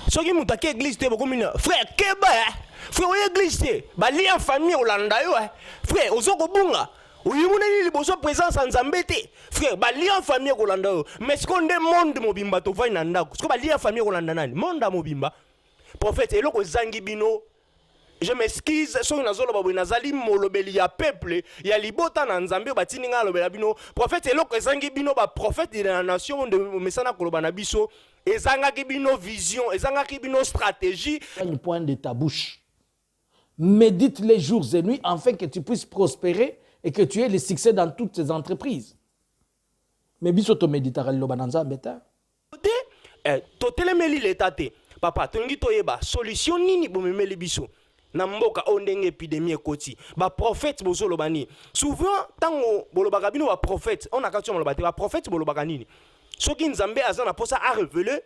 Ce qui m'a église, frère, Keba, frère, église, lien famille Olanda, frère, Ozoko Bunga. Oui, vous n'avez pas présence en Zambété. Frère, lien famille Olanda. Mais ce qu'on demande, Mobimba, tu vas y nanda. Ce qu'on lien famille Olanda, monde à Mobimba. Prophète, et là, Zangi Bino. Je m'excuse, si on a zolo nazali molobeli ya peuple, ya libota na Nzambe batini nga lobela bino. Prophète, et là, Zangi Bino, prophète de la nation de Mesana Kolobana Biso. Ezanga kibino vision, ezanga kibino stratégie. Un point de ta bouche. Médite les jours et nuits afin que tu puisses prospérer et que tu aies le succès dans toutes tes entreprises. Mais biso to méditera lo bananza beta. Totele meli letate. Papa, tongi toyeba solution nini bo memeli biso. Na mboka ondenge épidémie ekoti. Ba prophète bozo lobani. Souvent tango bolobaka bino ba prophète, on a katio molobate ba prophète bolobaka nini. Soki Nzambe azana posa a révélé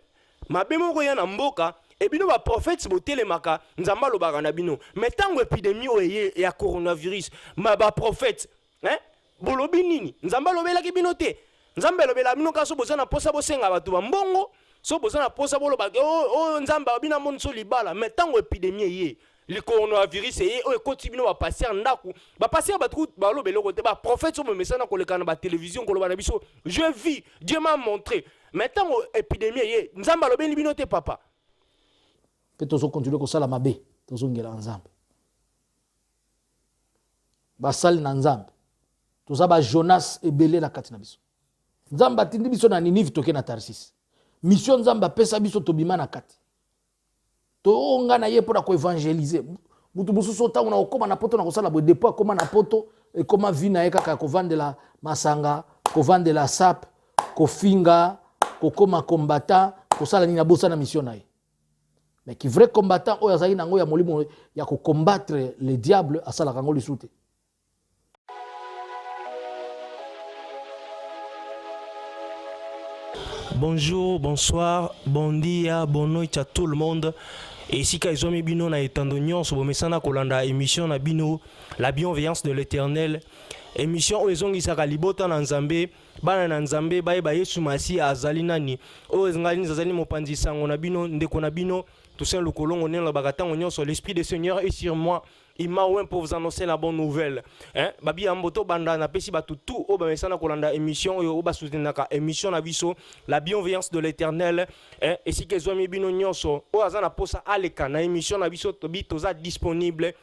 mabe moko ya na mboka et bino ba prophète botelemaka Nzamba lobaka na bino mais tango épidémie oyé ya coronavirus ma ba prophète hein bolobi nini Nzamba lobelaki bino te Nzambe lobela bino kaso bozana posa bosenga batu ba mbongo so bozana posa bolobaka oh Nzamba bina monso libala mais tango épidémie yé le coronavirus et o ekoti bino ba passer ndaku ba passer ba truc ba lobelo côté ba prophète so mesana ko lekana ba télévision ko lobana biso je vis Dieu m'a montré maintenant épidémie yé Nzamba lobeli bino te papa que tozo continuer ko sala mabe tozo ngela Nzambe ba sal na Nzambe toza ba Jonas ebele la kati na biso Nzamba tindi biso na Ninive toke na Tarsis mission Nzamba pesa biso tobima na kati to nga na ye pour ko évangéliser mutu mususu ta una okoma na poto na kosala bo dépôt akoma na poto et comment vina eka ko vandela masanga ko vandela sap ko finga ko koma combattant ko sala ni na bosa na mission na ye mais qui vrai combattant oyo azali nango ya molimo ya ko combattre le diable asala kango lisute. Bonjour, bonsoir, bon dia, bonne nuit à tout le monde. Et ici, quand ils ont mis bino na étendonion, sur le kolanda émission na bino, la bienveillance de l'Éternel. Émission où ils ont dit ça libota na Nzambe, bana na Nzambe, ba Yesu Masi azali nani. O ngali azali mopanzi sango na bino, ndeko na bino, tout ça le colon on est la bagata on sur l'esprit du Seigneur est sur moi. Il m'a ouvert pour vous annoncer la bonne nouvelle. Hein? Babi amboto banda na pesi batu tout o ba mesana kolanda émission o ba soutenaka émission na biso la bienveillance de l'Éternel. Hein? Et si kezo mi bino nyonso o azana posa aleka na émission na biso to bi toza disponible.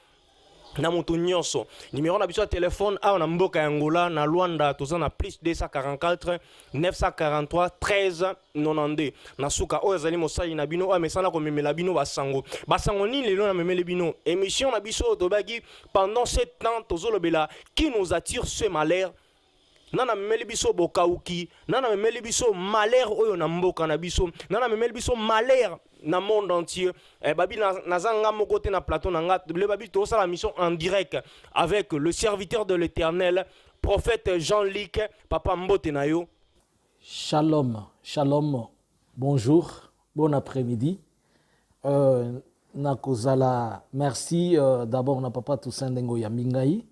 Na moto nyonso numéro na biso téléphone a na mboka Angola na Luanda tozana plus 244 943 13 92 na suka o ezali mosali na bino o mesana ko memela bino basango ni lelo na memele bino émission na biso to bagi pendant 7 ans tozolobela qui nous attire ce malheur nana memeli biso bokauki nana memeli biso malheur oyo na mboka na biso nana memeli biso malheur na monde entier babi nazanga moko te na plateau na nga le babi to la mission en direct avec le serviteur de l'Éternel prophète Jean-Luc papa mbote na yo. Shalom shalom bonjour bon après-midi nakozala merci d'abord na papa Toussaint Ndengo ya Mingai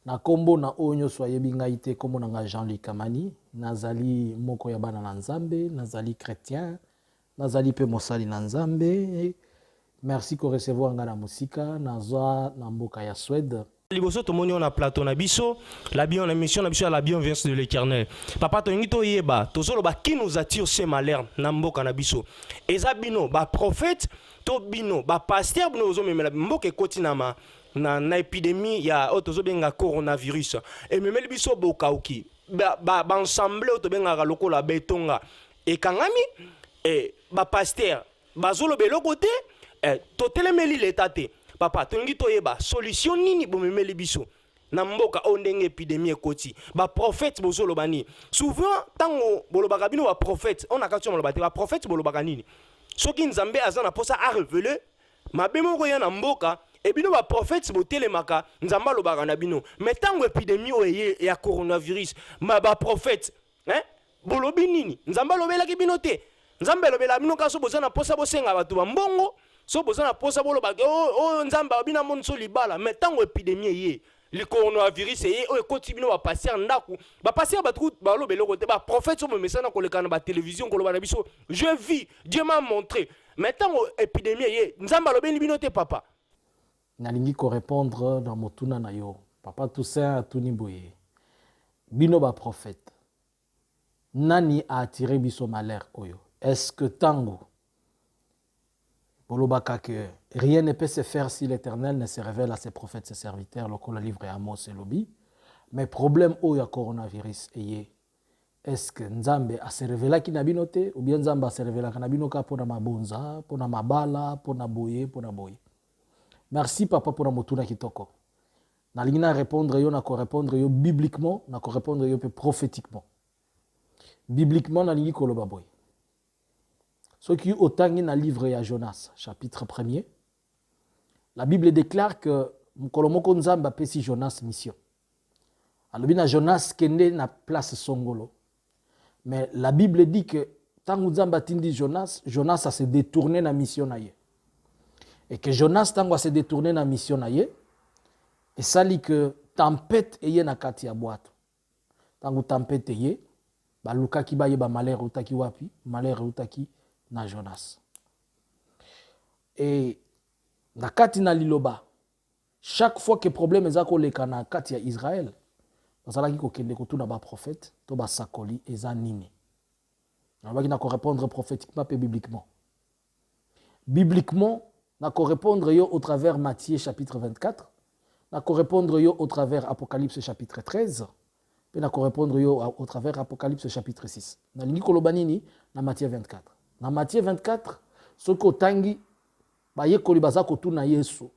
na kombo na onyo soye bingai te kombo na Jean-Luc Kamani nazali moko ya bana na Nzambe nazali chrétien nazali pe mosali na Nzambe merci ko recevoir nga na musika nazwa na mboka ya Suède liboso tomoni on a plateau na biso la bien émission na biso la bienveillance de l'Éternel papa to ngito yeba to solo ba qui nous attire ce malheur na mboka na biso eza bino ba prophète to bino ba pasteur bino zo memela mboka ekoti na épidémie ya otozo benga coronavirus et memeli biso bokauki ba ensemble to benga lokola betonga et kangami et ba pasteur bazolo beloko te totelemeli leta te papa tongi toyeba solution nini bomemeli biso na mboka ondenge épidémie ekoti ba prophète bozolo bani souvent tango bolobaka bino ba prophète on a katio molobate ba prophète bolobaka nini soki Nzambe azana posa a révéler mabe moko ya na mboka et bino ba prophète botelemaka Nzamba lobaka na bino mais tango épidémie oyé ya coronavirus ma ba prophète hein bolobi nini Nzamba lobelaki bino te Nzambe lobela bino kaso bozana posa bosenga batu ba mbongo so bozana posa bolobaka o Nzamba bina monso libala mais tango épidémie yé le coronavirus yé o ekoti bino ba passer ndaku ba passer ba truc ba lobelo côté ba prophète so mesana ko lekana ba télévision ko lobana biso je vis Dieu m'a montré Maintenant, épidémie, nzamba lobi bino te papa. Nalingi ko répondre dans motuna na yo. Papa Toussaint atuni boye. Bino ba prophète. Nani a attiré biso malheur oyo? Est-ce que tango bolobaka que rien ne peut se faire si l'Éternel ne se révèle à ses prophètes, ses serviteurs, le livre Amos et Lobi. Mais problème oyo coronavirus eye. Est-ce que Nzambe a se révélé qui na bino te ou bien Nzambe a se révélé ka na bino ka pona mabonza, pona mabala, pona boye, pona boye. Merci papa pour la motuna kitoko. Na lingina répondre yo na ko répondre yo bibliquement, na ko répondre yo prophétiquement. Bibliquement na lingi koloba boy. Ce qui otangi na livre ya Jonas, chapitre 1er. La Bible déclare que Mkolomoko Nzamba pesi Jonas mission. Alobi na Jonas kende na place Songolo. Mais la Bible dit que tant Nzamba tindi Jonas, Jonas a se détourné na mission na ye. Et que Jonas tango a se détourné na mission na ye. Et ça dit que tempête eye na kati ya boîte. Tango tempête eye, ba luka ki ba ye ba malheur utaki wapi, malheur utaki na Jonas. Et na kati na liloba, chaque fois que problème ezako leka na kati ya Israël, bazalaki ko kende ko tuna ba prophète, to ba sakoli eza nini. On va ki na ko répondre prophétiquement et bibliquement. Bibliquement, na ko répondre yo au travers Matthieu chapitre 24, na ko répondre yo au travers Apocalypse chapitre 13, puis na ko répondre yo au travers Apocalypse chapitre 6. Na lingi koloba nini na Matthieu 24. Na Matthieu 24, soko tangi ba ye koli baza ko tuna Yesu.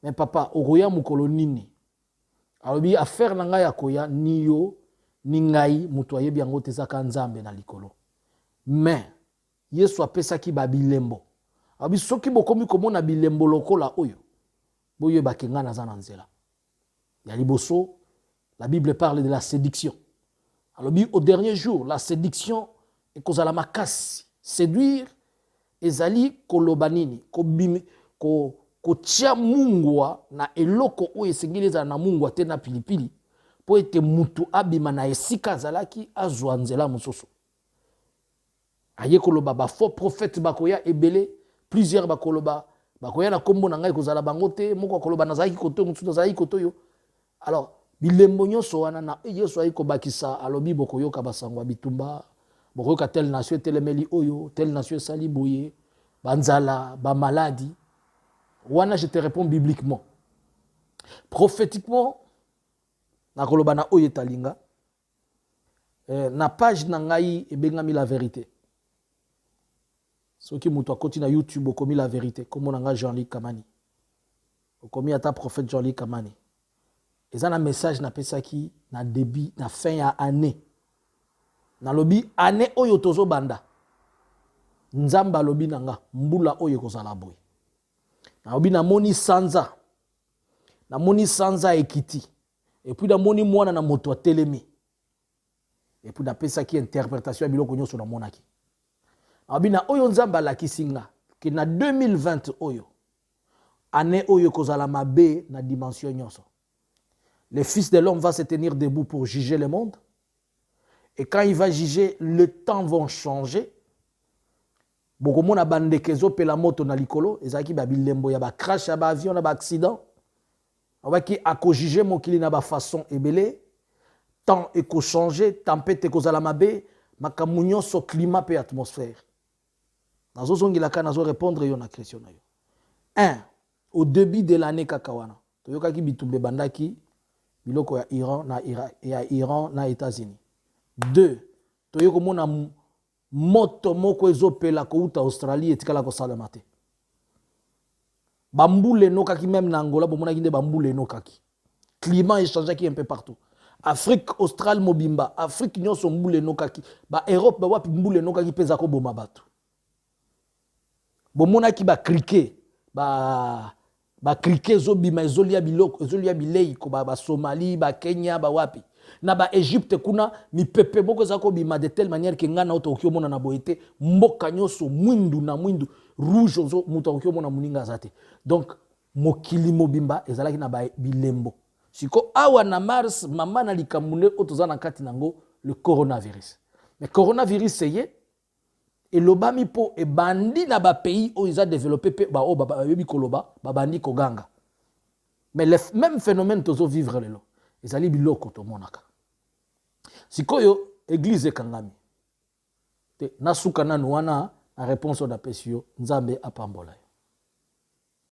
Mais papa, okoya mukolo nini? Alobi affaire na ngai ya koya ni yo ni ngai mutu ayebi yango te zaka Nzambe na likolo. Mais Yesu apesaki ba bilembo. Alobi soki bokomi komona bilembo lokola oyo, boye bakenga na za na nzela. Ya liboso, la Bible parle de la séduction. Alobi au dernier jour, la séduction est kozala makasi. Séduire ezali kolobanini, ko tia mungwa na eloko oyo esengeli ezala na mungwa te na pilipili po ete mutu abima na esika azalaki azwa nzela mosusu. Aye koloba ba faux prophète bakoya ebele, plusieurs bakoloba bakoya na kombo na ngai kozala bango te, moko koloba nazalaki koto mutu nazalaki koto yo. Alors bilembo nyonso wana na Yesu ayi kobakisa alobi bokoyoka basangwa bitumba, bokoyoka telle nation telemeli oyo, telle nation sali boye, banzala, ba maladie. Wana je te réponds bibliquement. Prophétiquement, na koloba na oye talinga, na page na ngai ebengami la vérité. Soki mutu akoti na YouTube okomi la vérité, comme on nga Jean-Luc Kamani. Okomi ata prophète Jean-Luc Kamani. Eza na message na pesaki na début na fin ya année. Na lobi année oyo tozo banda. Nzamba lobi nanga mbula oyo kozala boy. Na lobi na moni sanza. Na moni sanza ekiti. Et puis na moni mwana na moto a telemi. Et puis na pesaki interprétation ya biloko nyonso na monaki. Na lobi na oyo nzamba la kisinga ki na 2020 oyo. Année oyo kozala mabe na dimension nyonso. Le Fils de l'homme va se tenir debout pour juger le monde. Et quand il va juger, le temps va changer. Bokomo na bandekezo pe la moto na likolo, ezaki ba bilembo ya ba crash ya ba avion na ba accident. Obaki ako juger mokili na ba façon ebele. Temps eko changer, tempête eko zala mabe, makamunyo so climat pe atmosphère. Nazo zongila ka nazo répondre yo na question na yo. 1. Au début de l'année kakawana, toyokaki bitumbe bandaki biloko ya Iran na États-Unis. 2. Toyoko mona moto moko ezopela ko uta Australie etikala ko salama te. Bambule nokaki même na Angola bomona kinde bambule nokaki. Climat échangeaki un peu partout. Afrique australe mobimba, Afrique nyonso mbule nokaki. Ba Europe ba wapi mbule nokaki peza ko boma batu. Bomona ki ba criquet, ba criquet zobima ezolia biloko, ezolia bilei ko ba Somalie, ba Kenya, ba wapi. Na ba Égypte kuna mi pepe boko zako bima de telle manière que ngana auto okiomona na boete mboka nyoso mwindu na mwindu rouge ozo muto okiomona muninga zate. Donc mokili mobimba ezalaki na ba bilembo. Siko awa na mars mama na likamune otoza na kati nango le coronavirus. Mais coronavirus seye et lobami po et bandi na ba pays où ils ont développé ba o ba yebi koloba ba bandi koganga. Mais le même phénomène tozo vivre lelo. Ezali biloko to monaka. Sikoyo église kangami. Te nasuka nanu wana na réponse au dapesio nzambe apambola.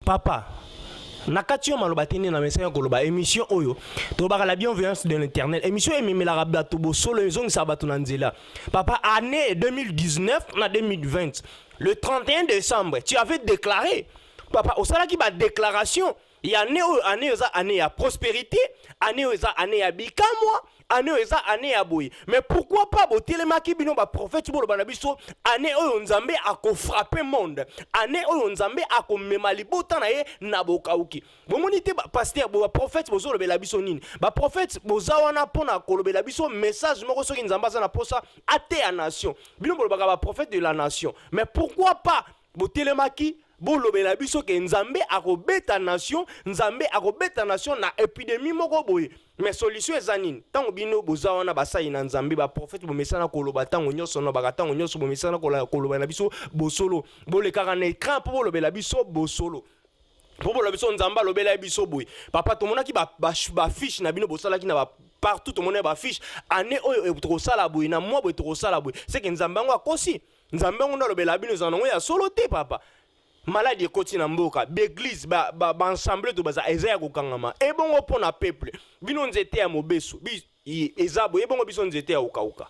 Papa, nakati yo maloba tene na message koloba émission oyo to baka la bienveillance de l'éternel. Émission ememela rabato bo solo ezong sabato na nzela. Papa, année 2019 na 2020, le 31 décembre, tu avais déclaré papa au sala ki ba déclaration il y a année à prospérité, année à bikamwa, année à boy. Mais pourquoi pas bo telemaki bino ba prophète bo ba biso année oyo nzambe ako frapper monde, année oyo nzambe ako mema libota na ye na bokauki. Bo monite ba pasteur bo ba prophète bo zo lobela biso nini? Ba prophète bo zawana pona ko lobela biso message moko soki nzamba za na posa ate à nation. Bino bo ba prophète de la nation. Mais pourquoi pas bo telemaki bo lobela biso ke nzambe akobeta nation na épidémie moko boye. Mais solution ezanine tango bino boza wana basai na nzambe ba prophète bo mesana ko loba tango nyoso no baka tango nyoso bo mesana ko loba na biso bo solo bo le kaka na écran po lobela biso bo solo po lobela biso nzamba lobela biso boye. Papa to monaki ba fiche na bino bo sala ki na ba partout to mona ba fiche année oyo to sala boye na moi bo to sala boye c'est que nzamba ngo akosi nzamba ngo na lobela bino zanongo ya solo te papa. Malade ekoti na mboka l'église ba ensemble to baza ezaya kokangama e bongo pona peuple bino nzete ya mobeso bi ezabo e bongo biso nzete ya ukauka.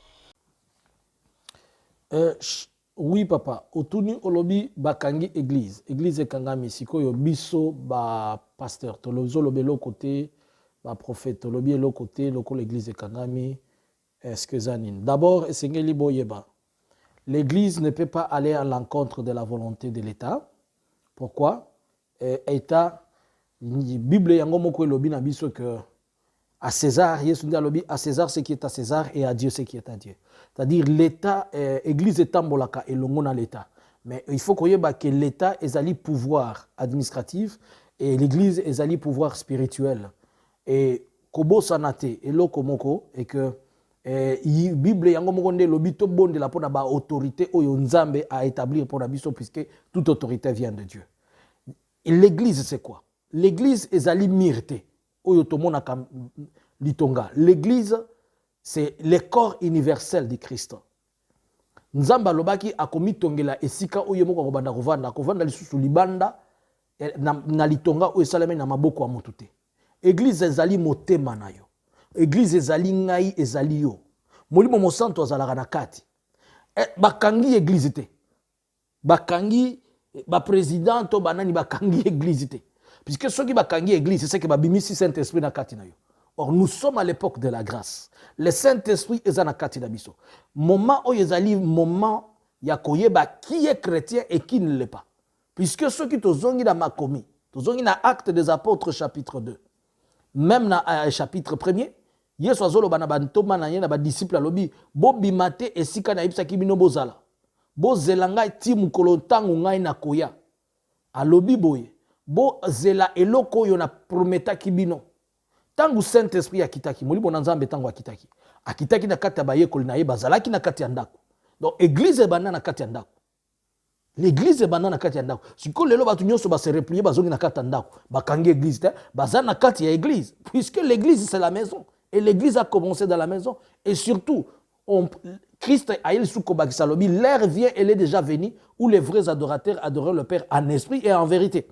Oui papa, otuni olobi bakangi église ekangami sikoyo biso ba pasteur to lozo lobelo côté ba prophète to lobi elo côté loko l'église ekangami. Est-ce que zanine d'abord esengeli boyeba l'église ne peut pas aller à l'encontre de la volonté de l'État. Pourquoi? État, Bible yango moko elobi na biso que à César, Yesu ndi alobi à César ce qui est à César et à Dieu ce qui est à Dieu. C'est-à-dire l'État, église etambolaka elongo na l'État. Mais il faut koyeba que l'État ezali pouvoir administratif et l'église ezali pouvoir spirituel. Et kobo sanate eloko moko et que Bible yango moko nde lobi to bonde la pona ba autorité oyo nzambe a établir pour la biso puisque toute autorité vient de Dieu. Et l'église c'est quoi? L'église ezali mirte oyo to mona kam litonga. L'église c'est le corps universel du Christ. Nzamba lobaki akomi tongela esika oyo moko ko banda kovanda lisusu libanda na litonga oyo salame na maboko ya motu te. Église ezali motema na yo. Église ezali ngai ezali yo. Molimo mosanto azalaka na kati. Bakangi église te. Bakangi ba président to banani bakangi église te. Puisque ceux qui bakangi église c'est que babimisi Saint-Esprit na kati na yo. Or nous sommes à l'époque de la grâce. Le Saint-Esprit est na kati na biso. Moment oyo ezali moment ya koyeba qui est chrétien et qui ne l'est pas. Puisque ceux qui tozongi na makomi, tozongi na Actes des Apôtres chapitre 2. Même na chapitre 1er, Yesu azoloba na bantoma na ye na ba disciple alobi bo bimate esika na yebisaki bino bozala. Bo zelanga ti mukolo ntango ngai na koya. Alobi boye bo zela eloko yo na prometaki bino. Tango Saint-Esprit akitaki, molibo na nzambe tango akitaki. Akitaki na kati ya bayekoli na ye bazalaki na kati ya ndako. Donc église ebanda na kati ya ndako. L'église ebanda na kati ya ndako. Siko lelo batu nyonso ba se replier bazongi na kati ya ndako. Bakangi église te, baza na kati ya église. Puisque l'église c'est la maison. Et l'église a commencé dans la maison. Et surtout, Christ a eu sous Kobakisalobi, l'heure vient, elle est déjà venue, où les vrais adorateurs adorent le Père en esprit et en vérité.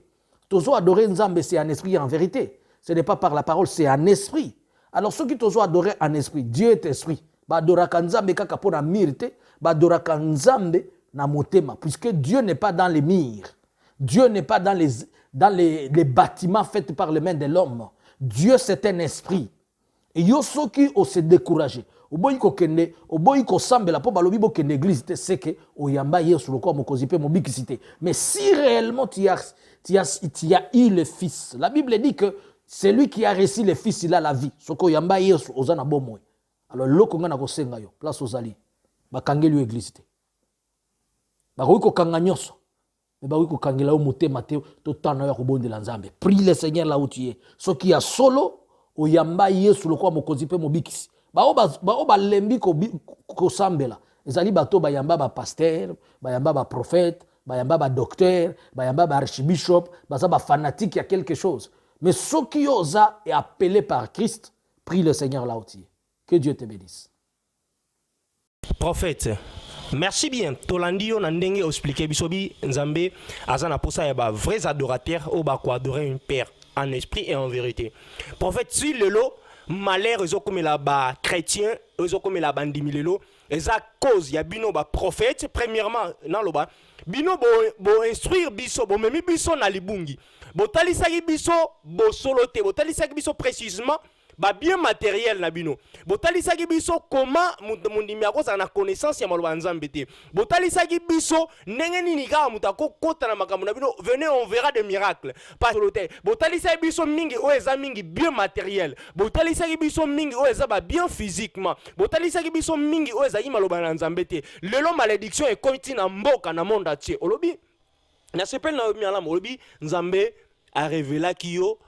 Tozo adorer Nzambe, c'est en esprit et en vérité. Ce n'est pas par la parole, c'est en esprit. Alors ceux qui tozo adorer en esprit, Dieu est esprit. Ba adoraka Nzambe kaka pona mirite, ba adoraka Nzambe na motema, puisque Dieu n'est pas dans les murs. Dieu n'est pas dans les bâtiments faits par les mains de l'homme. Dieu c'est un esprit. Et yo soki o se décourager. Oboyi ko kende, oboyi ko sambela po balobi bo kende église te c'est que oyamba Yesu loko mokozi pe mobikisité. Mais si réellement tu as eu le fils. La Bible dit que c'est lui qui a reçu le fils, il a la vie. Soko oyamba Yesu ozana bomoy. Alors loko nga na ko senga yo, place ozali. Ba kangeli église te. Ba ko kanga nyonso. Mais ba ko kangela o motema te to tana ya ko bondela Nzambe. Prie le Seigneur là où tu es. Soki ya solo oyamba Yesu lokwa mokozi pe mobikisi. Ba lembi ko sambela. ezali bato bayamba bapaster, bayamba baprophète, bayamba badocteur, bayamba baarchibishop, baza bafanatique ya quelque chose. Mais soki yo oza est appelé par Christ, prie le Seigneur là où tu es. Que Dieu te bénisse. Prophète, merci bien. Tolandi yo na ndenge expliqué bisobi nzambe azana posa ya ba vrais adorateurs au ba ko adorer un père en esprit et en vérité. Prophète, si lelo malheur ezo comme la ba chrétien, ezo comme la bandimi lelo, eza cause ya bino ba prophète premièrement na loba bino bo instruire biso bo memi biso na libungi. Bo talisaki biso bo solote, bo talisaki biso précisément ba bien matériel na bino. Botalisaki biso comment mundimi akoza na connaissance ya maloba nzambe te. Botalisaki biso ndenge nini kaka mutu akokota na makambo na bino. Venez on verra des miracles. Parce que botalisaki biso mingi o eza mingi bien matériel. Botalisaki biso mingi o eza ba bien physiquement. Botalisaki biso mingi o eza maloba na nzambe te. Lelo malédiction e komiti na mboka na monde entier. Olobi na sepel na mialam olobi nzambe a révélé ki yo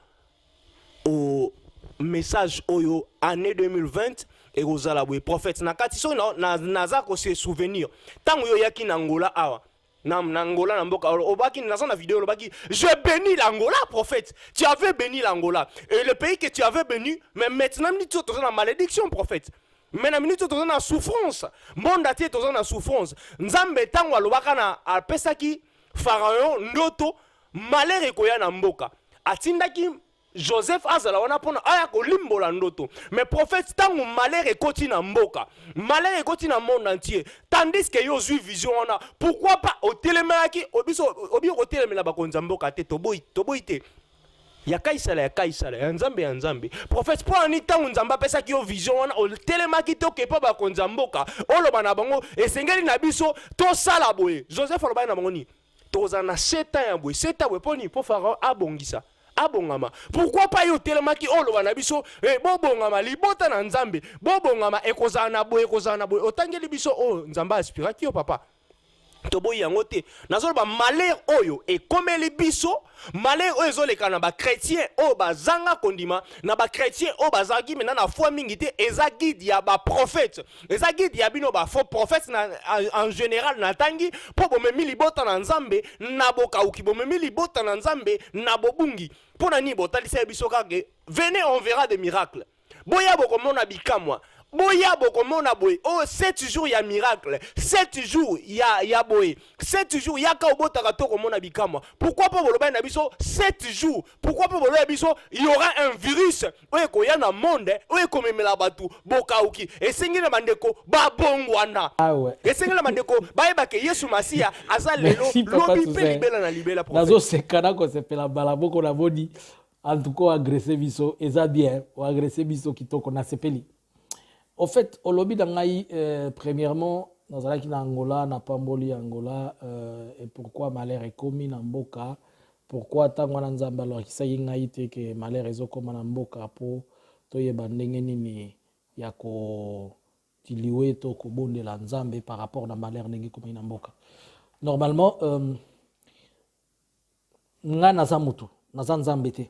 au message oyo année 2020 et ozala boye prophète na kati so naza ko se souvenir tango yo yaki na Angola awa na Angola na mboka obaki na vidéo obaki je bénis l'Angola prophète, tu avais béni l'Angola et le pays que tu avais béni, mais maintenant tu es dans malédiction prophète. Maintenant tu es dans souffrance, monde atié tu es dans souffrance. Nzambe tango alobaka na apesaki pharaon ndoto malheur ekoya na mboka atindaki Joseph azala wana pona aya ko limbola ndoto. Mais prophète tango malheur ekoti na mboka, malheur ekoti na monde entier. Tandis que yo zui vision wana, pourquoi pas au téléméaki obiso obi ko télémela bakonza mboka te toboyi te. Ya kaisala ya nzambe. Prophète pour ani tango nzamba pesa ki yo vision wana o téléméaki to ke pa bakonza mboka. Oloba na bango esengeli na biso to sala boye. Joseph oloba na bango ni. Toza na 7 ans ya boye. 7 ans poni po pharaon abongisa. Abongama. Pourquoi pas yo telemaki oloba na biso bobongama libota na nzambe bobongama ekozana boye otangeli biso nzamba aspiraki yo papa toboyi yango te nazoloba malheur oyo ekomeli biso malheur oyo ezoleka na bakretien oyo bazanga kondima na bakretien oyo bazalaki mena na foi mingi te eza guide ya baprophète eza guide ya bino bafaux prophète en général natangi mpo bomemi libota na nzambe na bokauki bomemi libota na nzambe na bobungi mpo na nini botalisa biso kaka venez on verra des miracles boya bokomona bikamwa boya bokomona boye oh 7 jours ya miracle 7 jours ya boye 7 jours ya ka obotaka to komona bikamwa pourquoi pas boloba na biso 7 jours pourquoi pas boloba biso il y aura un virus oye koya na monde oye komemela batu bokauki esengela bandeko babongwana esengela bandeko bayeba ke Yesu Masia aza lelo lobi pe libela na libela nazo sekana ko sepela balaboko na bodi en tout cas agresser biso eza bien ou agresser biso kitoko na sepeli. Au fait, au lobby d'Angaï, premièrement, dans la Angola, na Pamboli Angola, et pourquoi malheur est commis en Boka, pourquoi tant qu'on a nzamba alors qui s'est ngaïté que malheur est commis en Boka pour toye bandenge nini yako tiliwe to ko bonde la nzambe par rapport na malheur nengi commis en Boka. Normalement, nga naza mutu, naza nzambe te,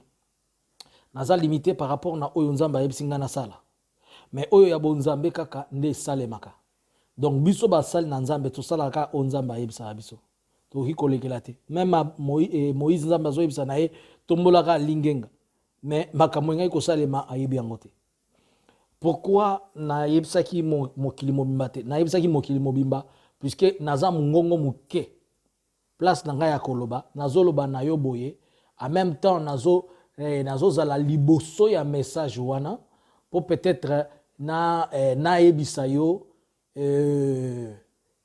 naza limité par rapport na oyo nzamba yebsinga na sala. Mais oyo ya bonzambe kaka nde salemaka. Donc biso ba sal na nzambe to salaka o nzamba yebisa biso. To hikolekela te. Même Moïse nzamba zo yebisa na ye tombolaka lingenga. Mais makambo ngai ko salema ayebi yango te. Pourquoi na yebisa ki mokili mobimba te? Na yebisa ki mokili mobimba puisque naza mungongo muke. Place na ngai ya koloba, nazoloba na yo boye. En même temps nazo zala liboso ya message wana. Pour peut-être na ebisa yo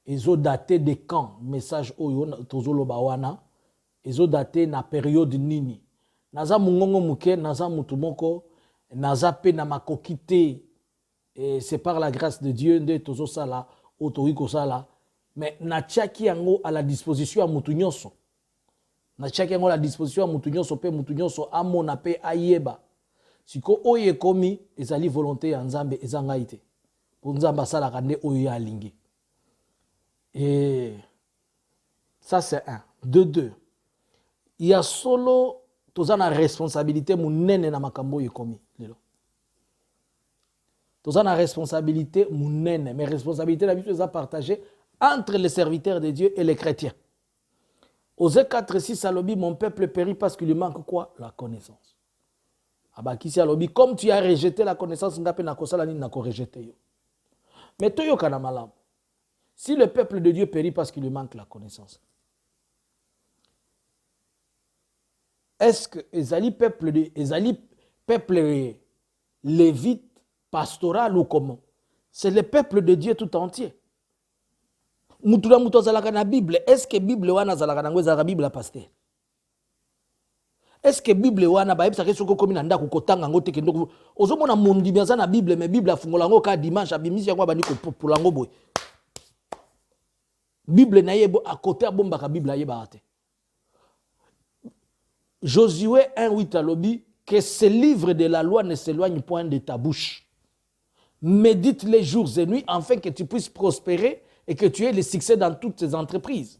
ezo daté de quand message oyo tozoloba wana ezo daté na période nini naza mungongo muke naza mutu moko naza pe na makokite et c'est par la grâce de Dieu nde tozo sala otoriko sala mais na tchaki yango à la disposition ya mutu nyonso na tchaki yango à la disposition ya mutu nyonso pe mutu nyonso amona pe ayeba siko oye komi ezali volonté ya nzambe ezanga ite pour nzamba sala kande oye alingi et ça c'est un de deux il y a solo tozana responsabilité munene na makambo oye komi lelo Tous en a responsabilité mounene, mais responsabilité la Bible est partagée entre les serviteurs de Dieu et les chrétiens. Osée 4:6 alobi, mon peuple périt parce qu'il lui manque quoi? La connaissance. Abakisi alobi, comme tu as rejeté la connaissance, ngape na kosala nini na ko rejeté yo. Mais toyo kana malam. Si le peuple de Dieu périt parce qu'il lui manque la connaissance, est-ce que ezali peuple lévite pastoral ou comment? C'est le peuple de Dieu tout entier. Mutula mutu azalaka na Bible, est-ce que Bible wana azalaka nango ezalaka Bible pasteur? Est-ce que Bible wana ba yebisa kesoko komi na ndako kotanga ngo te kendo ozomona mondi biaza na Bible mais Bible afungola ngo ka dimanche abimisi yango bandi ko popolango boy. Bible na yebo à côté abombaka Bible ayeba te. Josué 1:8 alobi que ce livre de la loi ne s'éloigne point de ta bouche. Médite les jours et nuits afin que tu puisses prospérer et que tu aies le succès dans toutes tes entreprises.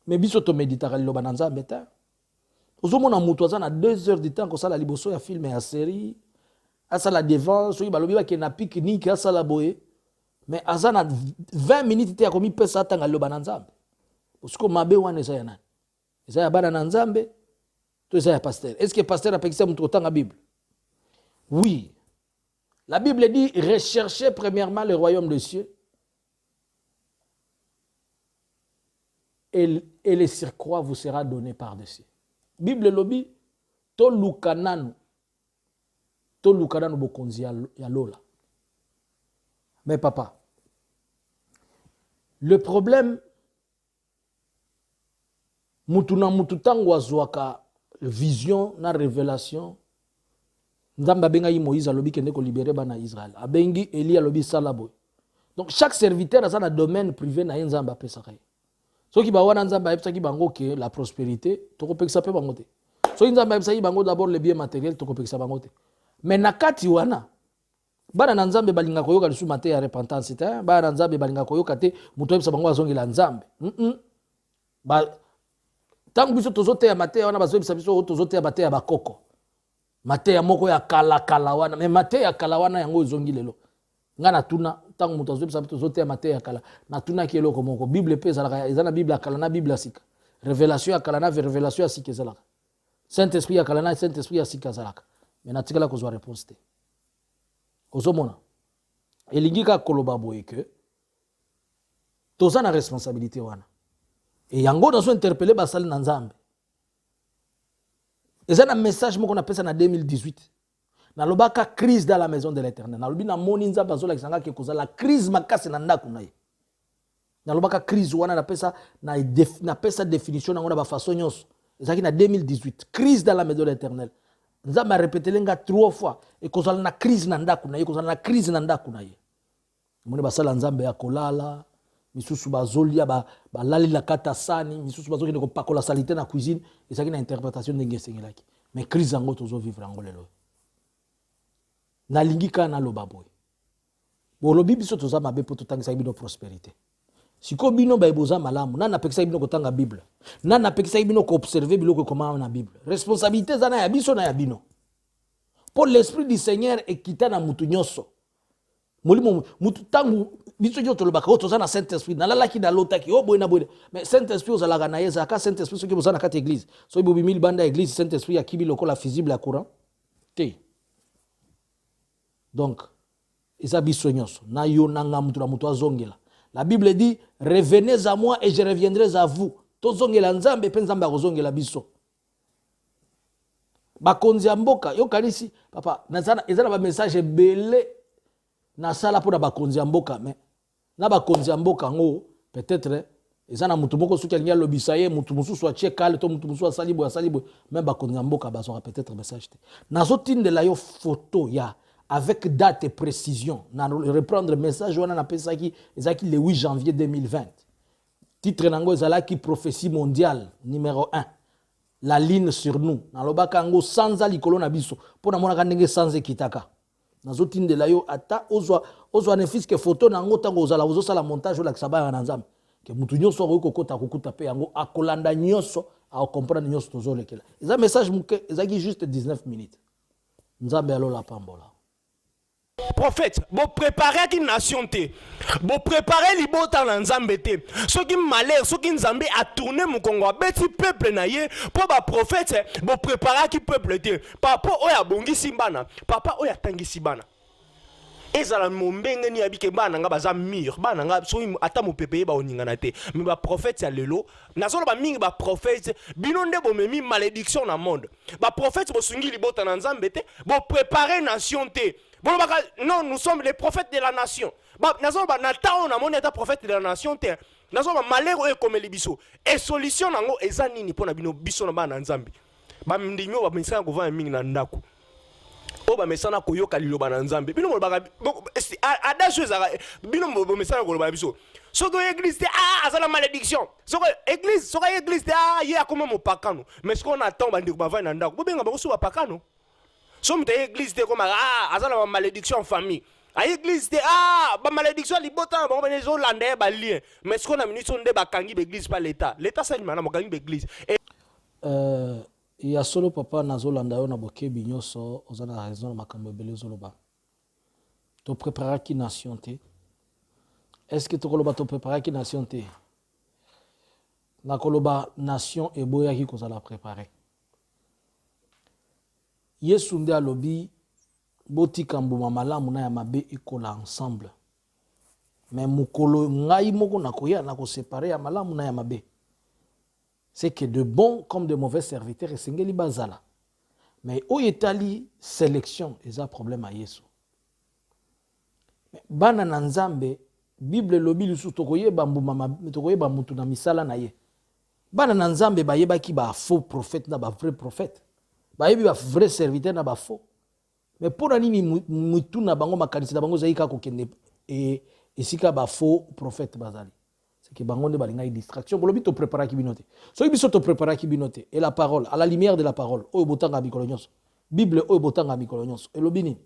Mais biso to méditera liloba na Nzambe ta. Ozomona mutu aza na 2 heures de temps ko sala liboso ya film ya série, asala devant soki balobi ba ke na pique-nique asala boye, mais aza na 20 minutes te ya komi pesa tanga liloba na Nzambe. Parce que mabe wana eza ya nani? Eza ya bana na Nzambe, to eza ya pasteur. Est-ce que pasteur apekisa mutu otanga Bible? Oui. La Bible dit recherchez premièrement le royaume des cieux et le surcroît vous sera donné par-dessus. Bible lobi to lukananu bokonzi ya lola. Mais papa, le problème mutuna mututango azwaka vision na révélation Nzamba benga yi Moïse alobi kende ko libérer bana Israël. Abengi Eli alobi salabo. Donc chaque serviteur a un domaine privé na Nzamba pesaka. Soki ba wana Nzamba yebsaki bango ke la prospérité, toko pekisa pe bango te. So Nzamba yebsaki bango d'abord les biens matériels, toko pekisa bango te. Mais nakati wana bana na Nzambe balinga koyoka lisu mate ya repentance te, bana na Nzambe balinga koyoka te, muto yebsa bango azongela Nzambe. Ba tangu biso tozote ya mate wana bazo yebsa biso tozote ya mate ya bakoko. Mate ya moko ya kala wana, mais mate ya kala wana yango ezongi lelo. Nga natuna tangu mutu azobisa biso zote ya mate ya kala. Natuna ki eloko moko. Bible pe ezalaka ezana Bible ya kala na Bible ya sika. Révélation ya kala na révélation ya sika ezalaka. Saint-Esprit ya kala na Saint-Esprit ya sika ezalaka. Mais natikala kozwa réponse te. Ozomona. Elingi ka koloba boye ke toza na responsabilité wana. Et yango nazo interpeller basali na Nzambe. Et c'est un message qu'on appelle ça en 2018. Na lobaka crise dans la maison de l'Éternel. Na lobi na moni Nzambe azola kisanga ke koza la crise makasi na ndako na ye. Na lobaka crise wana na pesa na pesa définition na ba façon nyos. Ezaki na 2018. Crise dans la maison de l'Éternel. Nzambe a répété lenga 3 fois et koza na crise na ndako na ye, koza na crise na ndako na ye. Moni basala Nzambe ya kolala. Misusu bazolia balali la kata sani, misusu bazokende ko pakola salité na cuisine, et ça qui na interprétation ndenge sengelaki. Mais crise yango tozo vivre yango lelo. Na lingi kana loba boy. Bo lobi biso toza mabe po totangisa bino prospérité. Siko bino ba eboza malamu, na pekisa bino kotanga Bible. Na pekisa bino ko observer biloko comment na Bible. Responsabilité zana ya biso na ya bino. Pour l'esprit du Seigneur ekita na mutu nyoso. Molimo mutu tangu biso yo tolobaka o toza na Saint-Esprit na lalaki na lotaki o boyna boyna mais Saint-Esprit ozalaka na yeza ka Saint-Esprit soki bozana kati église so ibo bimili banda église Saint-Esprit ya kibi lokola visible ya courant te. Donc eza biso nyonso na yo nanga mutu na mutu azongela. La Bible dit revenez à moi et je reviendrai à vous. Tozongela Nzambe pe Nzambe akozongela biso. Bakonzi ya mboka yo kanisi papa nazana ezana ba message belé na sala pour bakonzi ya mboka mais na bakonzi ya mboka ngo peut-être ezana mutu moko soki alingi lobisa ye mutu mususu a chekale to mutu mususu asali boy même bakonzi ya mboka bazora peut-être message te nazo tindela yo photo ya avec date et précision na reprendre message wana na pesaki ezaki le 8 janvier 2020 titre nango ezalaki prophétie mondiale numéro 1 la ligne sur nous na lobaka ngo sanza likolo na biso pona mona ka ndenge sanze kitaka nazotinde la yo ata ozwa ne fiske photo nango tango ozala ozosala montage ola kisaba na Nzambe ke mutu nyonso ko kokota kokuta pe yango akolanda nyonso a comprendre nyonso tozolekela eza message muke ezaki juste 19 minutes Nzambe alola pambola. prophète, vous préparez qui nation te. Vous préparez les botans en Nzambe te. Ceux qui malheur, ceux qui Nzambe a tourné mon Congo, petit peuple naïe, pour ba prophète, vous préparez qui peuple te. Papa oya bongi simbana, papa oya tangi sibana. Ezala mombenge ni abike bana nga baza mire bana nga so ata mopepeye ba oningana te mais ba prophète ya lelo nazolo ba mingi ba prophète bino nde bo memi malédiction na monde ba prophète bo sungi libota na Nzambe te bo préparer nation te bon baka non nous sommes les prophètes de la nation ba nazolo ba natao na monde ta prophète de la nation te nazolo ba malheur e comme libiso et solution nango eza nini pona bino biso na bana Nzambe ba ndinyo ba misana ko va mingi na ndako o ba mesana koyoka liloba na Nzambe bino mo baka adage za bino mo mesana ko loba biso soko église azala malédiction soko église ye akoma mo pakano mais ce qu'on attend ba ndiko ba va na ndako bo benga ba ko suba pakano so mte église te koma azala ma malédiction en famille a église te ba malédiction libota ba ba zo lande ba lien mais ce qu'on a minute sonde ba kangi l'église pas l'état ça ni mana mo kangi l'église il y a solo papa nazolanda yo na bokebi nyonso ozana raison na makambo ebele zoloba to préparer qui nation te est-ce que to koloba to préparer qui nation te na koloba nation eboya ki kozala préparer Yesu nde alobi botika mbuma malamu na ya mabe ekola ensemble mais mukolo ngai moko nakoya na ko séparer ya malamu na ya mabe c'est que de bons comme de mauvais serviteurs et sengeli bazala. Mais au Italie, sélection, ils ont un problème à Yesu. Bana na Nzambe, Bible lobi lusu tokoye bambuma tokoye bamutu na misala na ye. Bana na Nzambe ba yeba ki ba faux prophète na ba vrai prophète. Ba yebi ba vrai serviteur na ba faux. Mais pour nini mutu na bango makanisi na bango zaika ko kende et sika ba faux prophète bazali. C'est que bango ne balinga distraction bolobi to préparer ki binote so biso to préparer ki binote et la parole à la lumière de la parole oyo botanga mikolo nyonso Bible oyo botanga mikolo nyonso elobi nini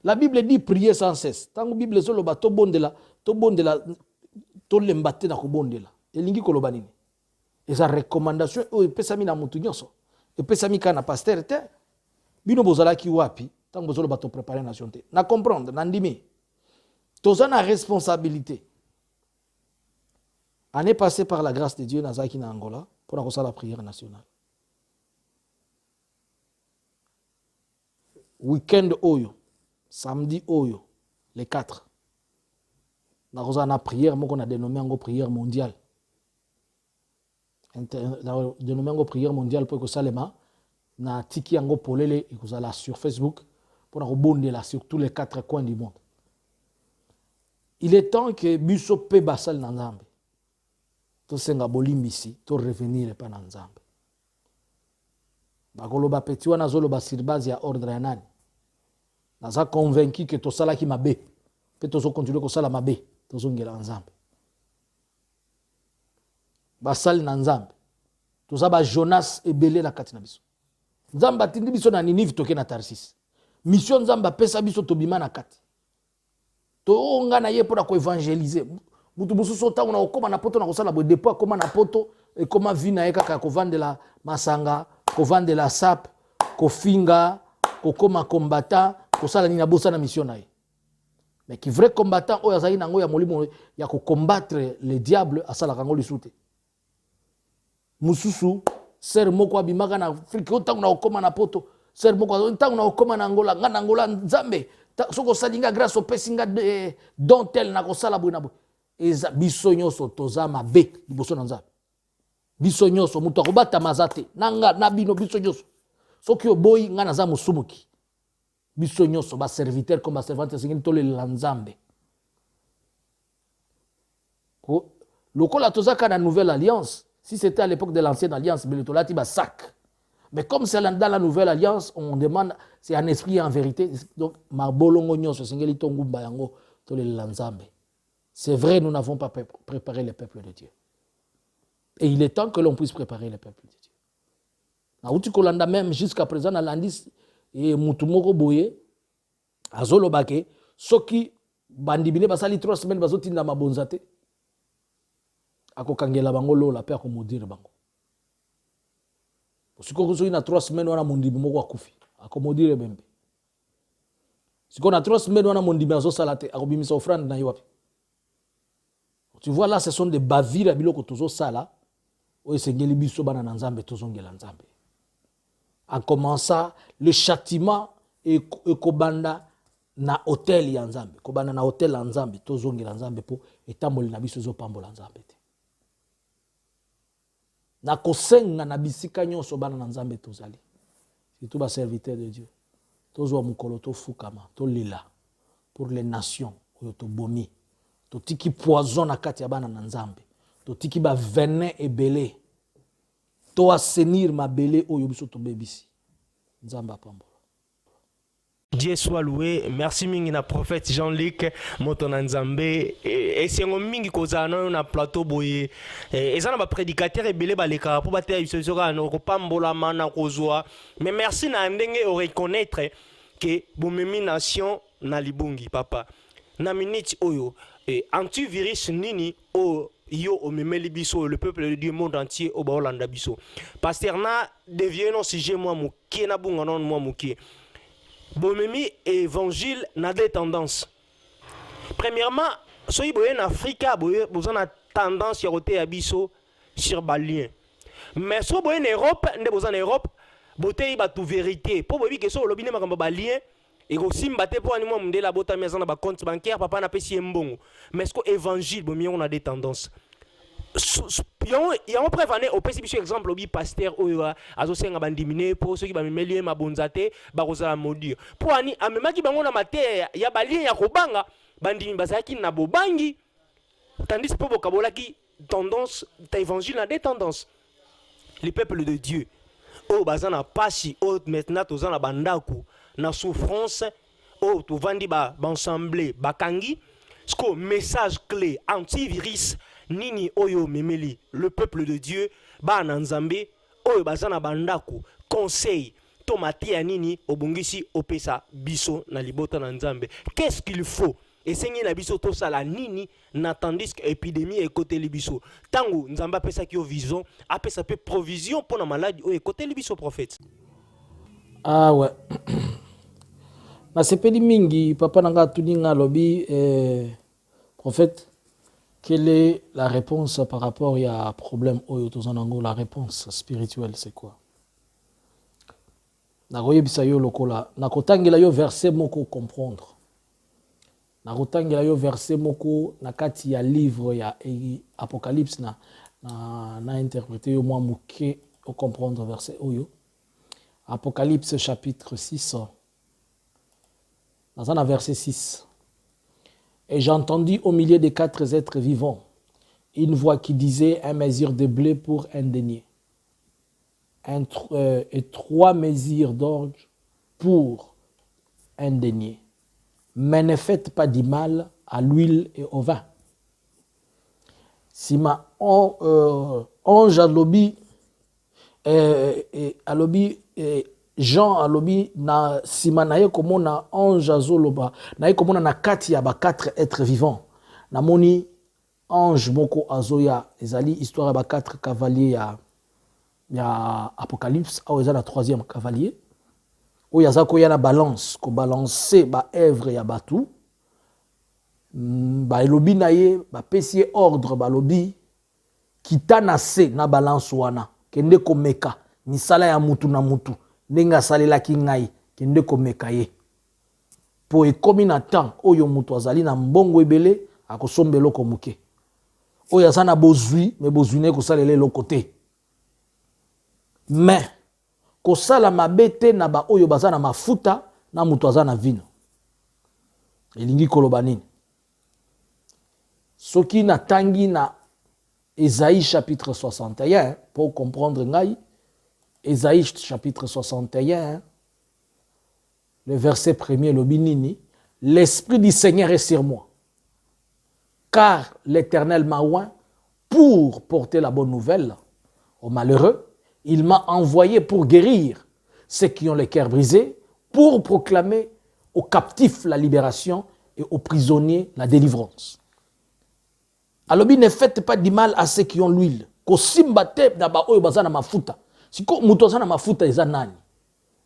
la Bible dit prier sans cesse tango Bible so loba to bondela to lembate na ko bondela elingi koloba nini eza recommandation oyo pesami na mutu nyonso e pesami kana pasteur te bino bozala ki wapi tango bozolo ba to préparer nation te na comprendre na ndimi tous ont la responsabilité. On est passé par la grâce de Dieu dans Angola pour avoir la prière nationale. Week-end Oyo, samedi Oyo, les 4. On a la prière, on a dénommé en prière mondiale. Dénommé en prière mondiale pour que ça les mains, na tiki en polele et que ça là sur Facebook pour rebondir là sur tous les 4 coins du monde. Il est temps que biso pe basal na Nzambe. To senga bolimbisi, to revenir pa na Nzambe. Bakoloba peti wana zoloba sur base ya ordre ya nani. Naza convaincu que to sala ki mabe. Pe to so continuer ko sala mabe, to so ngela Nzambe. Basal na Nzambe. To sa ba Jonas ebele na kati na biso. Nzambe atindi biso na Ninive toke na Tarsis. Mission Nzambe pesa biso tobima na kati. To nga ye pour ko évangéliser mutu bususo ta una okoma na poto na kosala bo dépôt koma na poto et comment vina ye kaka ko vandela masanga ko vandela sap ko finga ko koma combattant ko sala ni na bosa na mission na ye mais qui vrai combattant o yazali nango ya molimo ya ko combattre le diable asala kango lisute mususu ser moko abimaka na Afrique o tangu na okoma na poto ser moko tangu na okoma na Angola nga na Angola Nzambe soko salinga grâce au pesinga dont tel na kosala bwina bwe eza biso nyonso toza mabe liboso na Nzambe biso nyonso mutu akobata mazate nanga na bino biso nyonso soki oboyi nga naza musumuki biso nyonso ba serviteur comme ba servante singini tolela Nzambe lokola tozaka na nouvelle alliance si c'était à l'époque de l'ancienne alliance belitolati ba sac. Mais comme c'est dans la nouvelle alliance, on demande, c'est un esprit et en vérité. Donc, c'est vrai, nous n'avons pas préparé le peuple de Dieu. Et il est temps que l'on puisse préparer le peuple de Dieu. Nauti kolanda même jusqu'à présent, na landis et mutumoko boye, azolo bake, soki bandibine basali 3 semaines bazotinda mabonzate, ako kangela bango lo la père ko modire bango. Si vous avez 3 semaines, on a mon dibi moko akufi. Akomodire bembe. Si on a 3 semaines, on a mon dimanche salate, à obimisa offrande na yoapi. Tu vois là, ce sont des bavires à biloko tozo sala. O esengeli biso bana na nzambe tozongela nzambe. En commençant, le châtiment et kobanda na hôtel ya nzambe. Kobanda na hôtel ya nzambe tozongela nzambe po etamboli na biso zo pambola nzambe te. Na kosenga na bisika nyonso bana na nzambe tozali. C'est tout ba serviteur de Dieu. Tozo mukolo to fukama, to lila pour les nations, oyo to bomi. To tiki poison na kati ya bana na nzambe. To tiki ba venin ebele. To assainir ma belé oyo biso to bebisi. Nzamba pambola. Dieu soit loué. Merci mingi na prophète Jean-Luc Motona Nzambe. Et c'est un mingi kozana na plateau boye. Et ça na ba prédicateur ebele baleka pour bater biso no pambola mana kozwa. Mais merci na ndenge o reconnaître que bomemi nation na libungi papa. Na minute oyo antivirus nini o yo o memeli biso le peuple de Dieu monde entier o baolanda biso. Pasteur na devient un sujet moi mukie na bunga non moi mukie. Bomemi évangile na des tendances. Premièrement, soy boye en Afrique boye besoin na tendance ya côté abiso sur balien. Mais so boye en Europe, nde besoin en Europe, bote ba tout vérité. Po boye que so lobine makambo balien et aussi mbate po animo mde la bota maison na ba compte bancaire papa na pesi mbongo. Mais ce que évangile boye on a des tendances. Yango prévané au pesi biso exemple obi pasteur oyo azosenga bandimine po soki ba memelie mabonzate ba kozala modire po ani amemaki bango na mate ya balien ya kobanga bandimi bazaki na bobangi tandis po bokabolaki tendance ta évangile na des tendances les peuples de Dieu o bazana pasi o maintenant tozana bandako na souffrance o to vandi ba ensemble bakangi ce message clé antivirus nini oyo memeli le peuple de Dieu ba na nzambe oyo bazana bandako conseil tomati ya nini obungisi opesa biso na libota na nzambe qu'est-ce qu'il faut esengi na biso to sala nini na tandis que épidémie ekote libiso tango nzambe apesa ki o vision apesa pe provision pour na maladie oyo ekote libiso prophète. Ah ouais. Na sepeli mingi papa nanga tuninga lobi prophète. Quelle est la réponse par rapport à problème oyo tozanango? La réponse spirituelle c'est quoi? Nakoyebisa yo lokola nakotangela yo verset moko comprendre. Nakotangela yo verset moko na kati ya livre ya Apocalypse na interpréter yo moi muke au comprendre verset oyo. Apocalypse chapitre 6. Dans un verset 6. Et j'entendis au milieu des 4 êtres vivants une voix qui disait un mesure de blé pour un denier et 3 mesures d'orge pour un denier. Mais ne faites pas du mal à l'huile et au vin. Si ma ange alobi Jean alobi na sima na ye komona ange azoloba na ye komona na kati ya ba 4 êtres vivants na moni ange moko azoya ezali histoire ya ba 4 cavaliers ya Apocalypse au ezala 3e cavalier o yaza ko ya na balance ko balancer ba œuvre ya batu ba elobi na ye ba pesi ordre ba lobi kitana se na balance wana kende komeka misala ya mutu na mutu nenga salelaki ngai kende komeka ye po ekomi na temps oyo mutu azali na mbongo ebele akosomba eloko moke oyo aza na bozwi me bozwi ne kosalela eloko te mais kosala mabe te na ba oyo baza na mafuta na mutu aza na vino elingi koloba nini soki natangi na Ésaïe chapitre 61 pour comprendre ngai Ésaïe chapitre 61, le verset 1er, le binini, l'Esprit du Seigneur est sur moi, car l'Éternel m'a oint pour porter la bonne nouvelle aux malheureux. Il m'a envoyé pour guérir ceux qui ont le cœur brisé, pour proclamer aux captifs la libération et aux prisonniers la délivrance. Alors, ne faites pas du mal à ceux qui ont l'huile. Kosimbate d'aba oyo bazana mafuta. Siko mutu azana mafuta eza nani?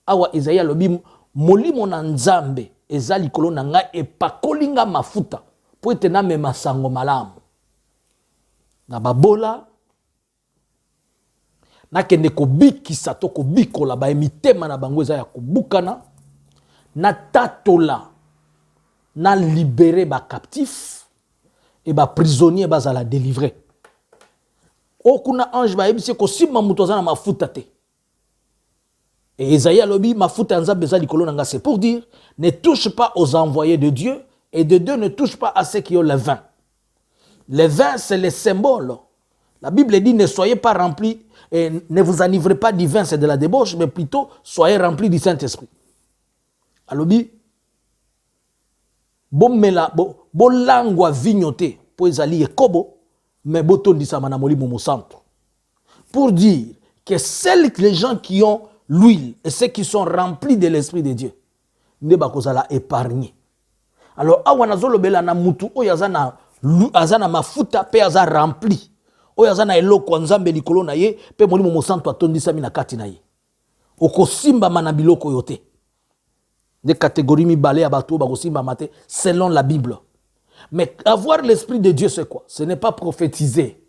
Awa Isaïe alobi molimo na nzambe eza likolo na ngai epakoli nga mafuta po ete namema sango malamu na babola nakende kobikisa to kobikola baemitema na bango eza ya kobukana na tatola na libere bacaptif e baprisonnier bazala délivré okuna ange bayebisi kosimba moto aza na mafuta te. Et Esaïe alobi mafuta nzambe eza likolo na nga, c'est pour dire ne touche pas aux envoyés de Dieu et de Dieu ne touche pas à ceux qui ont le vin. Le vin c'est le symbole. La Bible dit ne soyez pas remplis et ne vous enivrez pas du vin, c'est de la débauche, mais plutôt soyez remplis du Saint-Esprit. Alobi bo langwa vignoté po ezali ekobo mais botondisama na molimo mo centre. Pour dire que seuls les gens qui ont l'huile et ceux qui sont remplis de l'Esprit de Dieu ne bakozala épargnés. Alors awa nazolobela na mutu oyo azana mafuta pe aza rempli oyo azana eloko nzambe likolo na ye pe molimo mo centre atondisami na kati na ye okosimba mana biloko yote. Des catégories mibale ya bato bakosimba mate selon la Bible. Mais avoir l'Esprit de Dieu c'est quoi? Ce n'est pas prophétiser.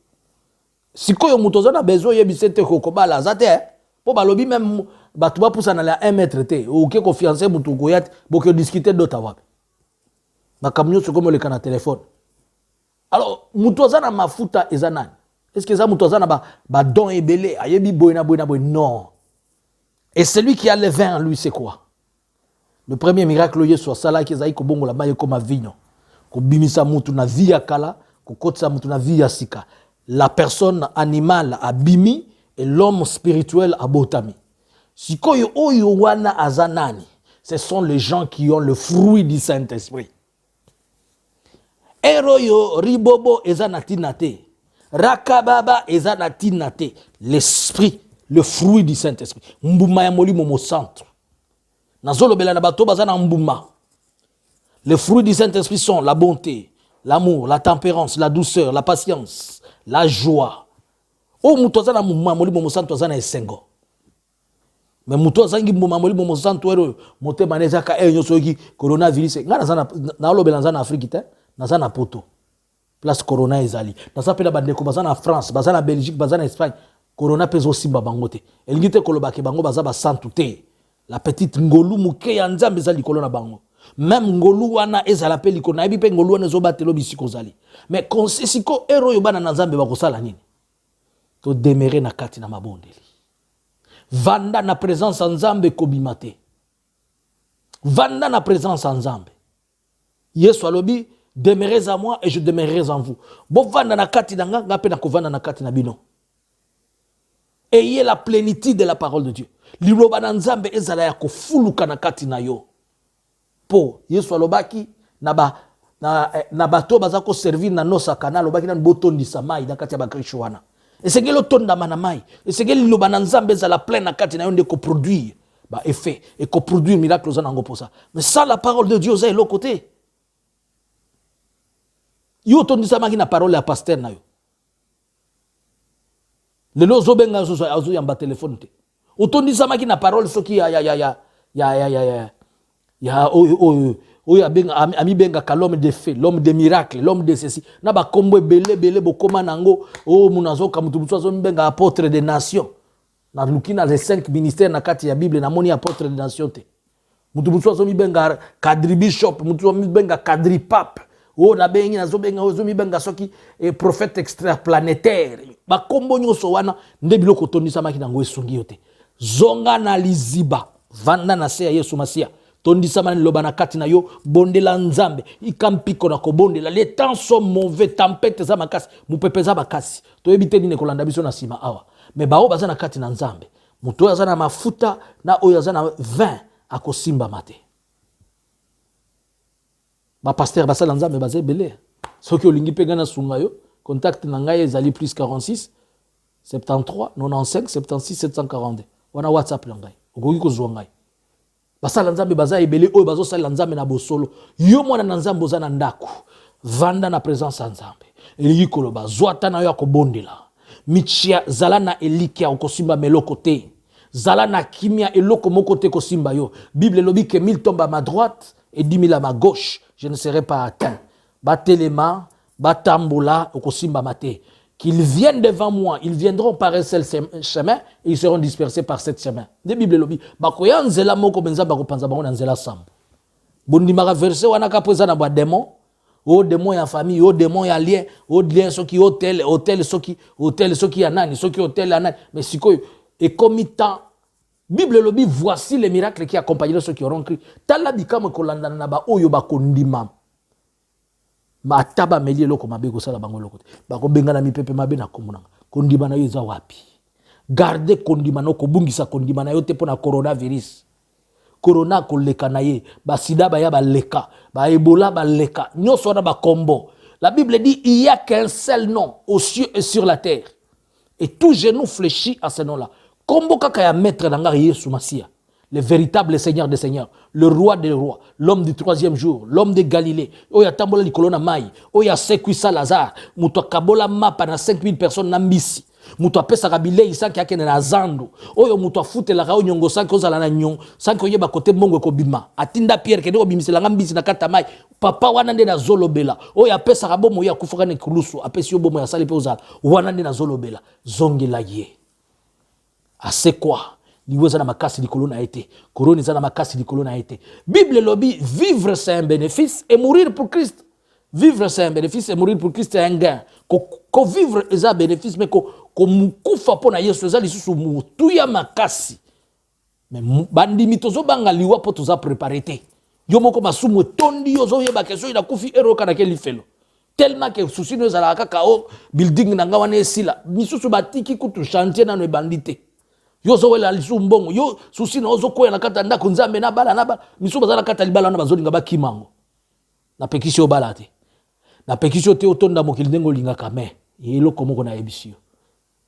Si koyo muto zana besoin yebisete kokobala zate po balobi même bato ba poussa na la 1 mètre te ou ke confiance mutu koyat boko discuter d'autres wapi. Makamnyo so comme le kana téléphone. Alors muto zana mafuta ezanani? Est-ce que ça muto zana ba don ebele ayebi boyna non. Et celui qui a le vin en lui c'est quoi? Le premier miracle Yesu sala ki ezai ko bongo la baye comme vigno. Ko bimisa mutu na vie ya kala, ko kotsa mutu na vie ya sika. La personne animale a bimi et l'homme spirituel a botami. Sikoyo oyo wana azanani, ce sont les gens qui ont le fruit du Saint-Esprit. Eroyo ribobo ezanatinate, rakababa ezanatinate, l'esprit, le fruit du Saint-Esprit. Mbuma ya molimo mo centre. Nazolo bela na bato bazana mbuma. Les fruits du Saint-Esprit sont la bonté, l'amour, la tempérance, la douceur, la patience, la joie. Oh, mutozana mbuma molimo mo centre azana esengo. Mais mutozangi mbuma molimo mo centre ero mote maneza ka enyo soki coronavirus. Ngana zana na lobela zana Afrique te, na zana poto. Place corona ezali. Na sa pela bandeko bazana France, bazana Belgique, bazana Espagne. Corona pezo simba bangote. Elingite kolobake bango bazaba santu te. La petite ngolu muke ya nzambe ezali kolona bango. Même ngolu wana ezala pe likona ebi pe ngolu wana ezobatelo bisiko zali. Mais konsisiko ero yo bana na nzambe bakosala nini? To demeurer na kati na mabondeli. Vanda na présence en nzambe kobimate. Vanda na présence en nzambe. Yesu alobi demeurez en moi et je demeurerai en vous. Bo vanda na kati na nga pe na kovanda na kati na bino. Ayez la plénitude de la parole de Dieu. Liloba na nzambe ezala ya kofuluka na kati na yo. Po Yesu alobaki na bato bazako servir na nosa kana alobaki na botondisa mai na kati ya bakristo wana. Esengeli otonda mana mai. Esengeli liloba na nzambe ezala plein na kati na yo nde ko produire ba effet et ko produire miracle za nango pour ça. Mais ça la parole de Dieu za elo côté. Yo tondisa maki na parole ya pasteur na yo. Lelo zobenga azu yamba téléphone te. Otondisa maki na parole soki ami benga ka l'homme de fait, l'homme de miracle, l'homme de ceci. Na ba kombo belé bokoma nango o munazoka mutu mutso benga apôtre des nations. Na lukina les 5 ministères na kati ya Bible na moni apôtre des nations te. Mutu mutso benga cadri bishop, mutu benga cadri pape. O na bengi na zobenga ozomi benga soki prophète extraplanétaire. Ba kombo nyoso wana nde biloko tondisa maki nango esungi yote. Zonga na liziba vanda na se ya Yesu Masia tondisa mani loba na kati na yo bondela nzambe ikampiko na kobondela les temps sont mauvais tempête za makasi mupepeza bakasi to ebite dine kolanda biso na sima awa mais bao baza na kati na nzambe muto yaza na mafuta na oyo yaza na vin akosimba mate ba pasteur basala nzambe baza ebele soki olingi penga na sunga yo contact na ngai ezali plus 46 73 95 76 742 wana WhatsApp la ngai okoki kozwa ngai basala nzambe baza ebele oyo bazosala nzambe na bosolo yo mwana na nzambe oza na ndako vanda na présence ya nzambe elingi koloba zwata na yo akobondela michia zala na elikia okosimba meloko te zala na kimia eloko moko te kosimba yo Bible elobi ke 1000 tombent à ma droite et 10 000 à ma gauche, je ne serai pas atteint. Batelema, batambola, okosimba mate. Qu'ils viennent devant moi, ils viendront par un seul chemin et ils seront dispersés par sept chemins. De Bible lobi, bakoya nzela moko benza bako panza bango nzela sambo. Bondimaka verset wana kapoza na ba démon, o démon ya famille, o démon ya lien, o lien soki hôtel soki ya nani, soki hôtel ya nani, mais sikoyo et comme temps Bible lobi, voici les miracles qui accompagneront ceux qui auront cru. Tala bikamo kolandana na ba oyo bakondima. Ma taba melie loko mabe ko sala bango loko. Ba ko benga na mipepe mabe na komunanga. Kondima na yo eza wapi? Garde kondima no ko bungisa kondima na yo te pona coronavirus. Corona ko leka na ye, ba sida ba ya ba leka, ba ebola ba leka, nyoso na ba kombo. La Bible dit il y a qu'un seul nom aux cieux et sur la terre. Et tout genou fléchit à ce nom-là. Kombo kaka ya maître nanga Yesu Masia. Le véritable Seigneur des Seigneurs, le roi des rois, l'homme du troisième jour, l'homme de Galilée, oya tambola likolo na mai, oya sekwisa Lazare, muto kabola mapa na 5000 personnes na mbisi, muto apesa kabile isanki yake na zando, oyo muto afute la rao nyongo sanki ozala na nyon, sanki oyeba kote mbongo ko bima, atinda Pierre kede ko bimisela nga mbisi na kata mai, papa wana nde na zolobela, oya apesa kabomo ya kufuka ne kulusu, apesi yo bomo ya sali pe ozala, wana nde na zolobela, zongela ye. Ase quoi? Liweza na makasi likolo na été. Corona za na makasi likolo na été. Bible lobby, vivre c'est un bénéfice et mourir pour Christ. Vivre c'est un bénéfice et mourir pour Christ c'est un gain. Ko vivre est un bénéfice mais ko mukufa pona Yesu za lisusu mutuya makasi. Mais bandimi tozo banga liwa po toza préparer te. Yo moko masumu tondi yo zo yeba keso ina kufi ero kana ke lifelo. Tellement que souci no za la kaka o building na ngawane sila. Misusu batiki kutu chantier na no bandite. Yo zo wela lisu mbongo yo susi na ozo koya na kata ndako nzambe na bala misu bazala kata libala na bazoli ngaba kimango na pekisio balate na pekisio te otonda mokili ndengo linga kame yelo komoko na ebisio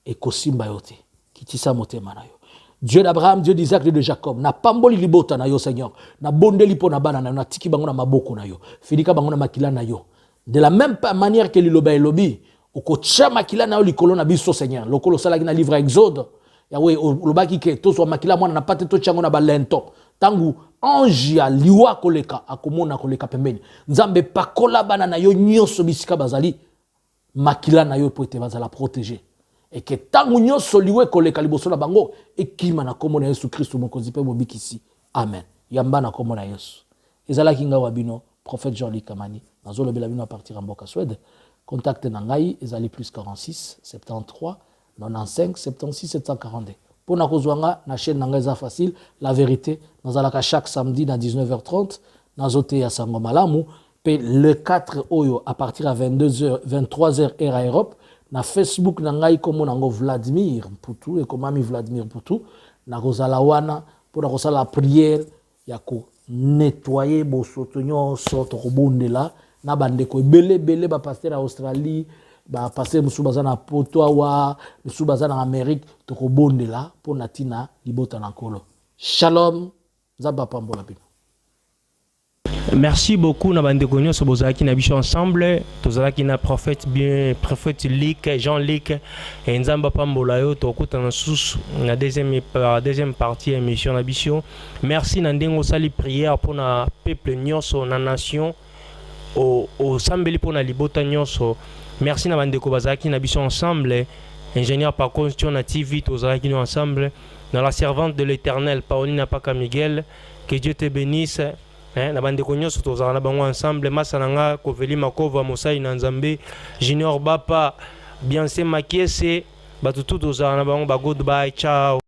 ekosimba yote kitisa motema na yo Dieu d'Abraham, Dieu d'Isaac, Dieu de Jacob na pamboli libota na yo Seigneur na bondeli po na bana na tiki bango na maboko na yo finika bango na makila na yo de la même manière que liloba elobi okotia makila na yo likolo na biso Seigneur lokolo sala na livre Exode Yawe lobaki ke to so makila mwana na pate to chango na balento tangu ange ya liwa koleka akomona koleka pembeni nzambe pakola bana na yo nyonso bisika bazali makila na yo poete bazala protéger et que tangu nyonso liwe koleka liboso na bango ekima na kombo na Yesu Kristo mokonzi pe bobikisi amen yamba na kombo na Yesu ezala kinga wabino prophète Jean-Luc Kamani nazolo bela bino à partir en Mboka Suède contacte na ngai ezali plus 46 73 95 76 742. Pour na kozwanga na chaîne Nangaza facile, la vérité, nous allons chaque samedi à 19h30, dans hôtel à Sango Malamu, puis le 4 oyo à partir à 22h, 23h heure Europe, na Facebook nangai comme nango Vladimir Poutou et comme ami Vladimir Poutou, na kozala wana pour na kozala la prière ya ko nettoyer bo sotonyo soto kobondela na bandeko belé ba pasteur à Australie ba passer musubaza na Potoawa musubaza na Amérique to kobondela pour natina libota na nkolo shalom zaba pambola bino. Merci beaucoup na bandeko nyonso bozalaki na biso ensemble tozalaki na prophète Luc Jean-Luc et nzamba pambola yo tokutana susu na deuxième partie émission na biso. Merci na ndengo sali prière pour na peuple nyonso na nation au sambeli pour na libota nyonso. Merci na bandeko bazalaki na biso ensemble ingénieur par constitution na TV tozalaki nous ensemble dans la servante de l'Éternel Pauline Apaka Miguel, que Dieu te bénisse. Na bandeko nyonso tozala na bango ensemble masananga koveli makova mosai na nzambe Junior Bapa Bianse Makiese batutu tozala na bango ba goodbye ciao.